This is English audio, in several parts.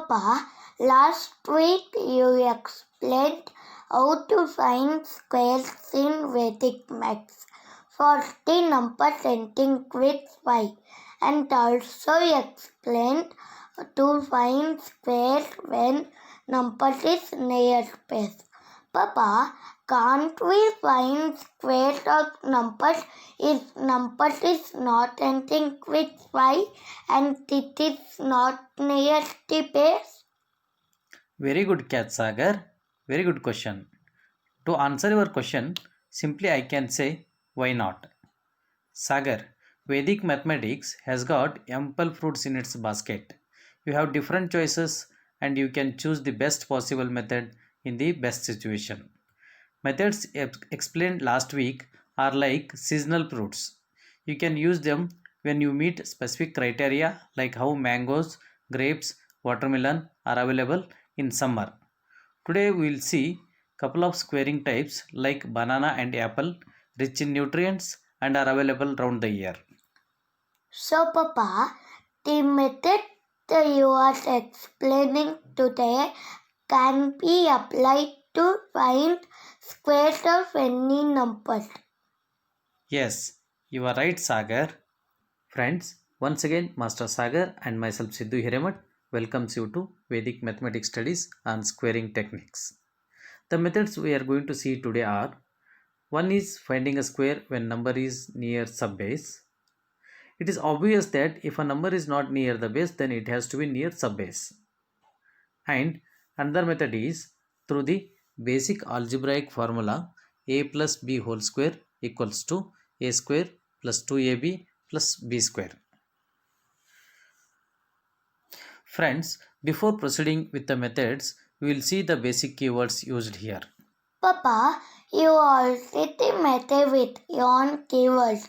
Papa, last week you explained how to find squares in Vedic maths for the number ending with 5 and also explained to find squares when number is near base. Papa, can't we find squares of numbers if number is not ending with 5 and it is not near the base? Very good catch, Sagar. Very good question. To answer your question, simply I can say, why not? Sagar, Vedic mathematics has got ample fruits in its basket. You have different choices and you can choose the best possible method in the best situation. Methods explained last week are like seasonal fruits. You can use them when you meet specific criteria like how mangoes, grapes, watermelon are available in summer. Today we will see couple of squaring types like banana and apple, rich in nutrients and are available round the year. So, Papa, the method that you are explaining today can be applied to find squares of any number. Yes, you are right, Sagar. Friends, once again, Master Sagar and myself Siddhu Hiremat welcomes you to Vedic Mathematics Studies on Squaring Techniques. The methods we are going to see today are: one is finding a square when number is near subbase. It is obvious that if a number is not near the base, then it has to be near subbase. And another method is through the basic algebraic formula a plus b whole square equals to a square plus 2ab plus b square. Friends, before proceeding with the methods, we will see the basic keywords used here. Papa, you already met with your keywords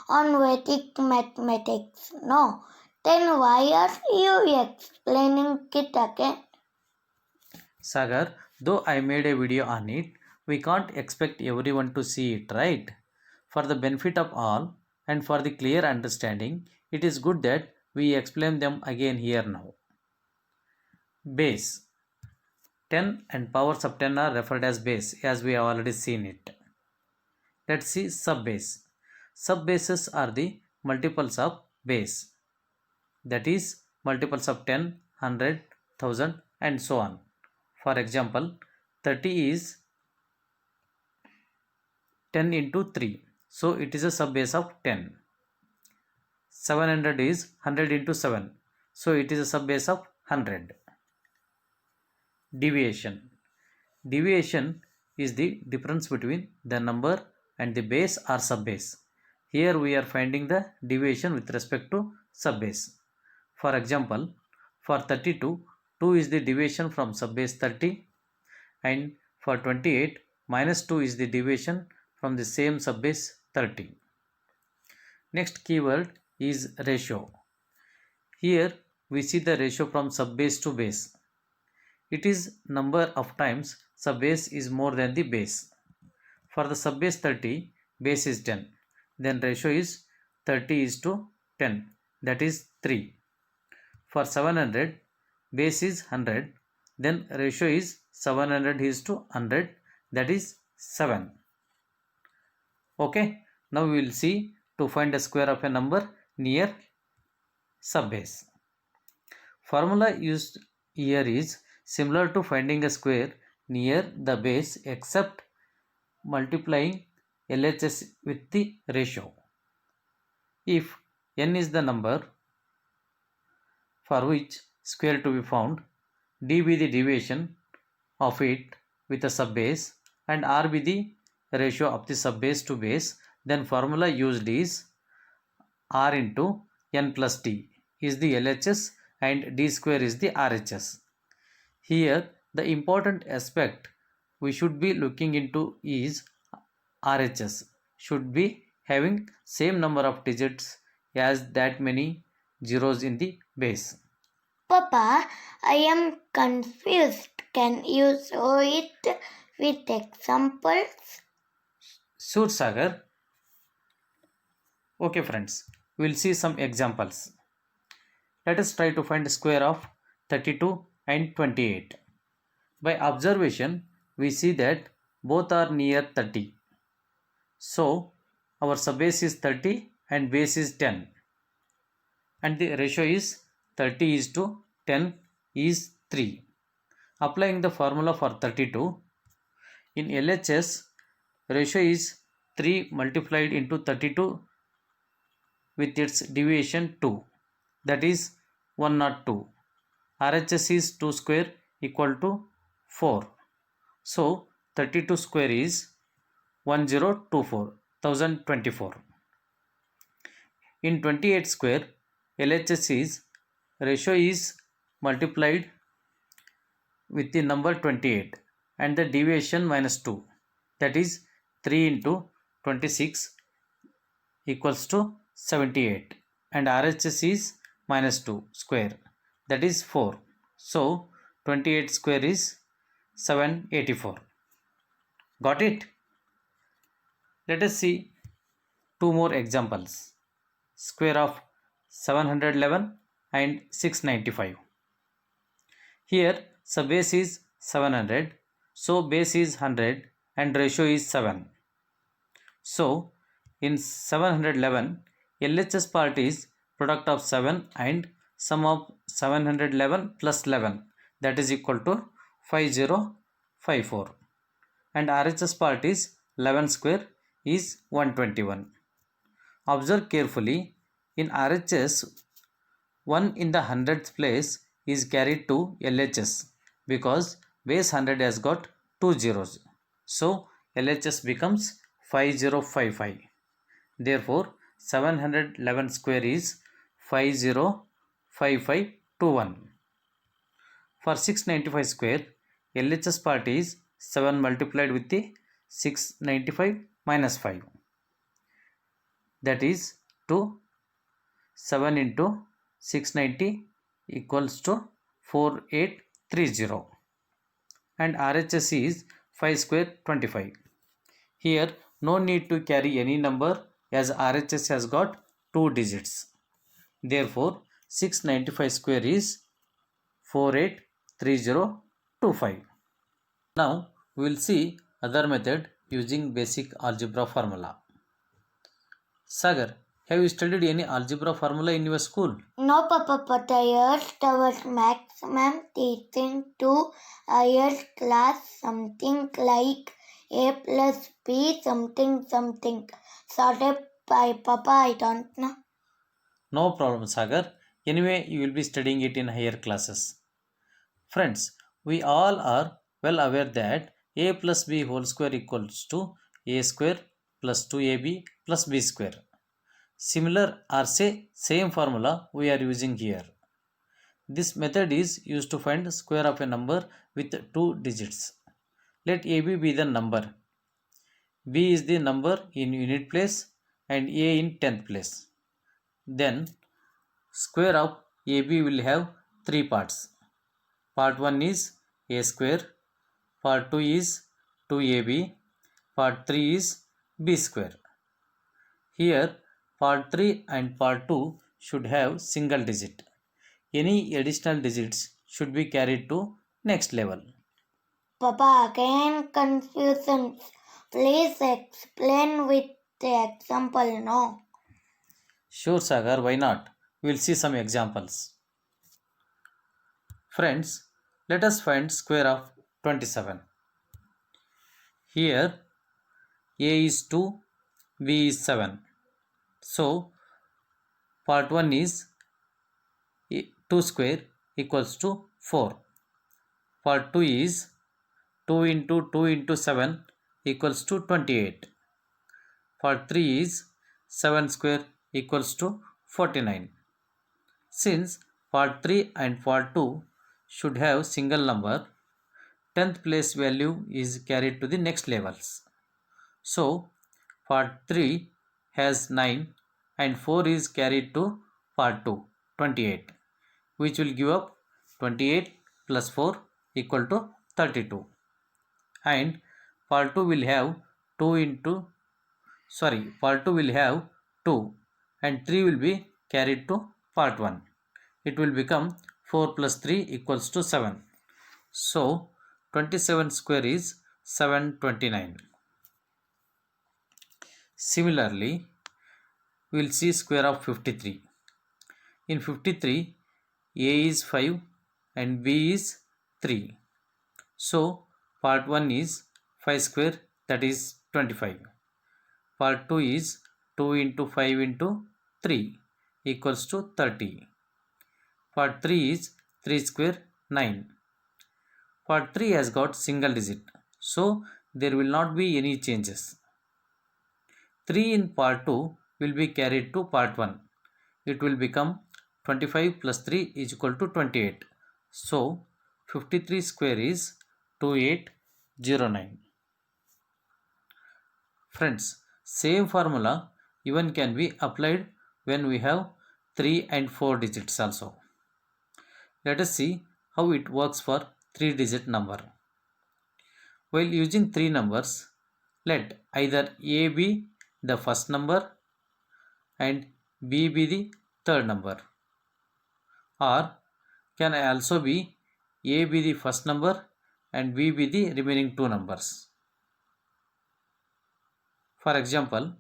on Vedic mathematics. No, then why are you explaining it again? Sagar, though I made a video on it, we can't expect everyone to see it, right? For the benefit of all and for the clear understanding, it is good that we explain them again here now. Base 10 and powers of 10 are referred as base, as we have already seen it. Let's see subbase. Subbases are the multiples of base, that is multiples of 10, 100, 1000 and so on. For example, 30 is 10 into 3, so it is a subbase of 10. 700 is 100 into 7, so it is a subbase of 100. Deviation. Deviation is the difference between the number and the base or subbase. Here we are finding the deviation with respect to subbase. For example, for 32, 2 is the deviation from subbase 30, and for 28, minus 2 is the deviation from the same subbase 30. Next keyword is ratio. Here we see the ratio from subbase to base. It is number of times subbase is more than the base. For the subbase 30, base is 10. Then ratio is 30 is to 10, that is 3. For 700, base is 100. Then ratio is 700 is to 100, that is 7. Okay, now we will see to find a square of a number near subbase. Formula used here is similar to finding a square near the base except multiplying LHS with the ratio. If n is the number for which square to be found, d be the deviation of it with a subbase and r be the ratio of the subbase to base, then formula used is r into n plus d is the LHS and d square is the RHS. Here the important aspect we should be looking into is RHS should be having same number of digits as that many zeros in the base. Papa, I am confused. Can you show it with examples? Sure, Sagar. Okay friends, we will see some examples. Let us try to find the square of 32 and 28. By observation, we see that both are near 30. So, our subbase is 30 and base is 10. And the ratio is 30 is to 10 is 3. Applying the formula for 32, in LHS, ratio is 3 multiplied into 32 with its deviation 2, that is 102. RHS is 2 square equal to 4. So 32 square is 1024. In 28 square, LHS is ratio is multiplied with the number 28 and the deviation minus 2, that is 3 into 26 equals to 78, and RHS is minus 2 square, that is 4. So 28 square is 784. Got it? Let us see two more examples. Square of 711 and 695. Here subbase is 700, so base is 100 and ratio is 7. So in 711, LHS part is product of 7 and sum of 711 plus 11, that is equal to 5054, and RHS part is 11 square is 121. Observe carefully, in RHS 1 in the hundredth place is carried to LHS because base 100 has got 2 zeros. So LHS becomes 5055. Therefore 711 square is 505521. For 695 square, LHS part is 7 multiplied with the 695 minus 5, that is 2. 7 into 690 equals to 4830, and RHS is 5 square 25. Here no need to carry any number as RHS has got 2 digits. Therefore 695 square is 483025. Now we will see other method using basic algebra formula. Sagar, have you studied any algebra formula in your school? No, Papa, but I heard our maximum teaching to higher class something like A plus B something something. Sorry, Papa, I don't know. No problem, Sagar. Anyway, you will be studying it in higher classes. Friends, we all are well aware that a plus b whole square equals to a square plus 2ab plus b square. Similar or say same formula we are using here. This method is used to find square of a number with 2 digits. Let ab be the number, b is the number in unit place and a in tenth place. Then square of ab will have 3 parts. Part 1 is a square, part 2 is 2ab, part 3 is b square. Here part 3 and part 2 should have single digit. Any additional digits should be carried to next level. Papa, again confusion. Please explain with the example, no? Sure, Sagar, why not? We will see some examples. Friends, let us find square of 27. Here a is 2, b is 7. So part 1 is 2 square equals to 4. Part 2 is 2 into 2 into 7 equals to 28. Part 3 is 7 square equals to 49. Since part 3 and part 2 should have single number, 10th place value is carried to the next levels. So part 3 has 9 and 4 is carried to part 2, 28, which will give up 28 plus 4 equal to 32. And part 2 will have 2 and 3 will be carried to part 1. It will become 4 plus 3 equals to 7. So 27 square is 729. Similarly, we will see square of 53. In 53, A is 5 and B is 3. So part 1 is 5 square, that is 25. Part 2 is 2 into 5 into 3 equals to 30. Part 3 is 3 square, 9. Part 3 has got single digit, so there will not be any changes. 3 in part 2 will be carried to part 1. It will become 25 plus 3 is equal to 28. So 53 square is 2809. Friends, same formula even can be applied when we have 3 and 4 digits also. Let us see how it works for 3 digit number. While using 3 numbers, let either A be the first number and B be the third number, or can also be A be the first number and B be the remaining 2 numbers. For example,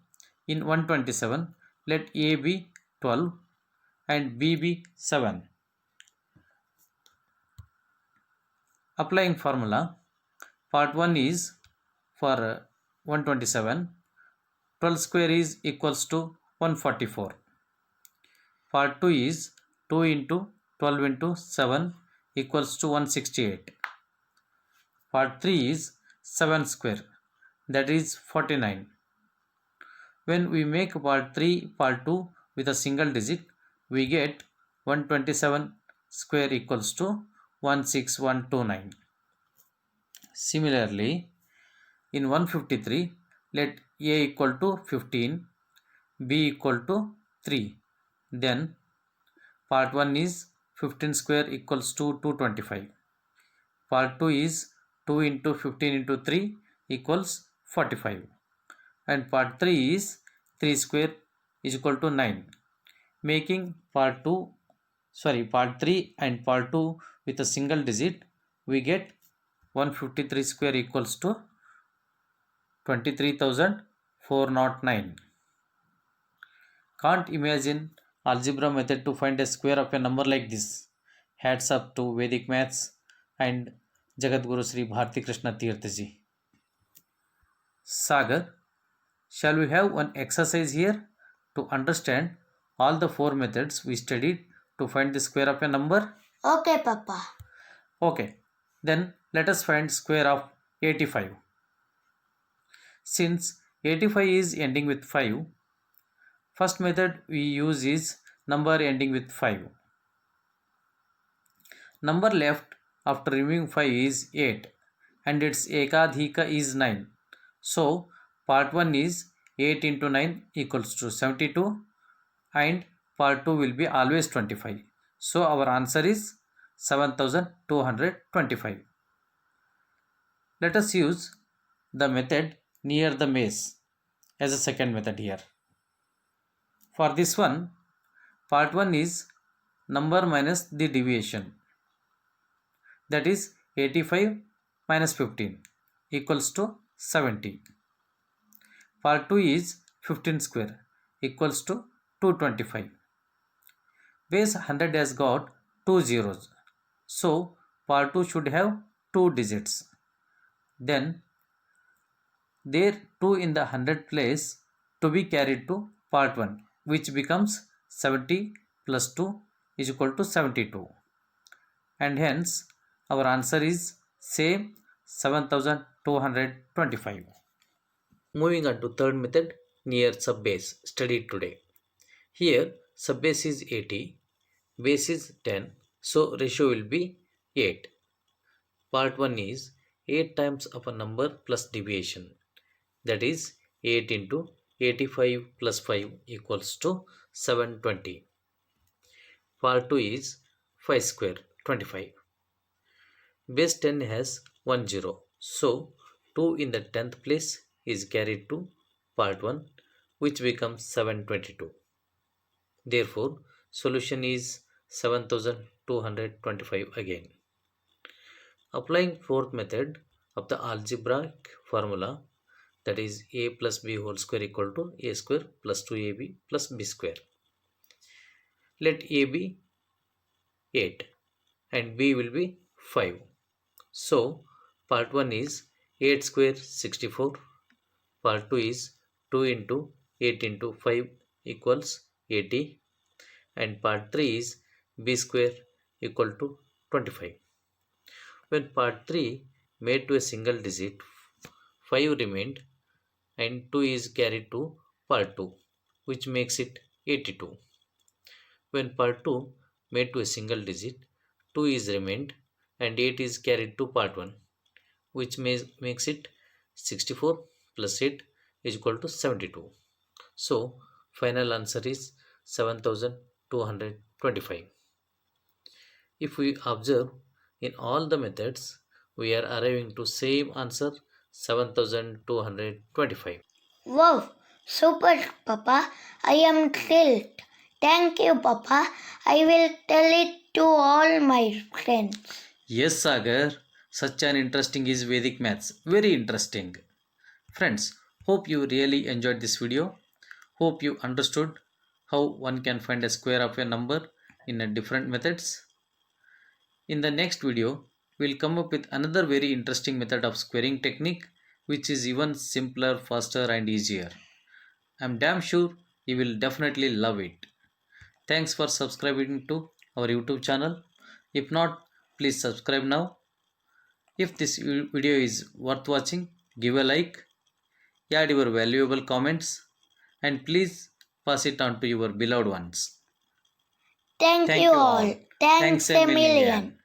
in 127, let A be 12 and B be 7. Applying formula, part 1 is for 127, 12 square is equals to 144. Part 2 is 2 into 12 into 7 equals to 168. Part 3 is 7 square, that is 49. When we make part 3 part 2 with a single digit, we get 127 square equals to 16129. Similarly, in 153, let A equal to 15, B equal to 3. Then part 1 is 15 square equals to 225. Part 2 is 2 into 15 into 3 equals 45. And part 3 is 3 square is equal to 9. Making part 3 and part 2 with a single digit, we get 153 square equals to 23,409. Can't imagine algebra method to find a square of a number like this. Hats up to Vedic Maths and Jagadguru Sri Bharti Krishna Tirtha ji. Sagar, shall we have one exercise here to understand all the 4 methods we studied to find the square of a number? Okay, Papa. Okay, then let us find square of 85. Since 85 is ending with 5, first method we use is number ending with 5. Number left after removing 5 is 8 and its ekadhika is 9. So part 1 is 8 into 9 equals to 72 and part 2 will be always 25. So our answer is 7225. Let us use the method near the maze as a second method here. For this one, part 1 is number minus the deviation, that is 85 minus 15 equals to 70. Part 2 is 15 square equals to 225. Base 100 has got 2 zeros, so part 2 should have 2 digits. Then there 2 in the 100 place to be carried to part 1, which becomes 70 plus 2 is equal to 72. And hence our answer is same 7225. Moving on to third method, near subbase studied today. Here subbase is 80, base is 10, so ratio will be 8. Part 1 is 8 times of a number plus deviation, that is 8 into 85 plus 5 equals to 720. Part 2 is 5 square, 25. Base 10 has 1 0, so 2 in the 10th place is carried to part 1, which becomes 722. Therefore, solution is 7225. 225 again. Applying fourth method of the algebraic formula, that is a plus b whole square equal to a square plus 2ab plus b square. Let a be 8 and b will be 5. So part 1 is 8 square 64. Part 2 is 2 into 8 into 5 equals 80. And part 3 is b square equal to 25. When part 3 made to a single digit, 5 remained and 2 is carried to part 2, which makes it 82. When part 2 made to a single digit, 2 is remained and 8 is carried to part 1, which makes it 64 plus 8 is equal to 72. So final answer is 7225. If we observe in all the methods, we are arriving to same answer 7225. Wow, super, Papa. I am thrilled. Thank you, Papa. I will tell it to all my friends. Yes, Sagar, such an interesting is Vedic maths. Very interesting. Friends, hope you really enjoyed this video. Hope you understood how one can find a square of a number in a different methods. In the next video, we'll come up with another very interesting method of squaring technique, which is even simpler, faster and easier. I'm damn sure you will definitely love it. Thanks for subscribing to our YouTube channel. If not, please subscribe now. If this video is worth watching, give a like, add your valuable comments, and please pass it on to your beloved ones. Thank you all. Thanks a million.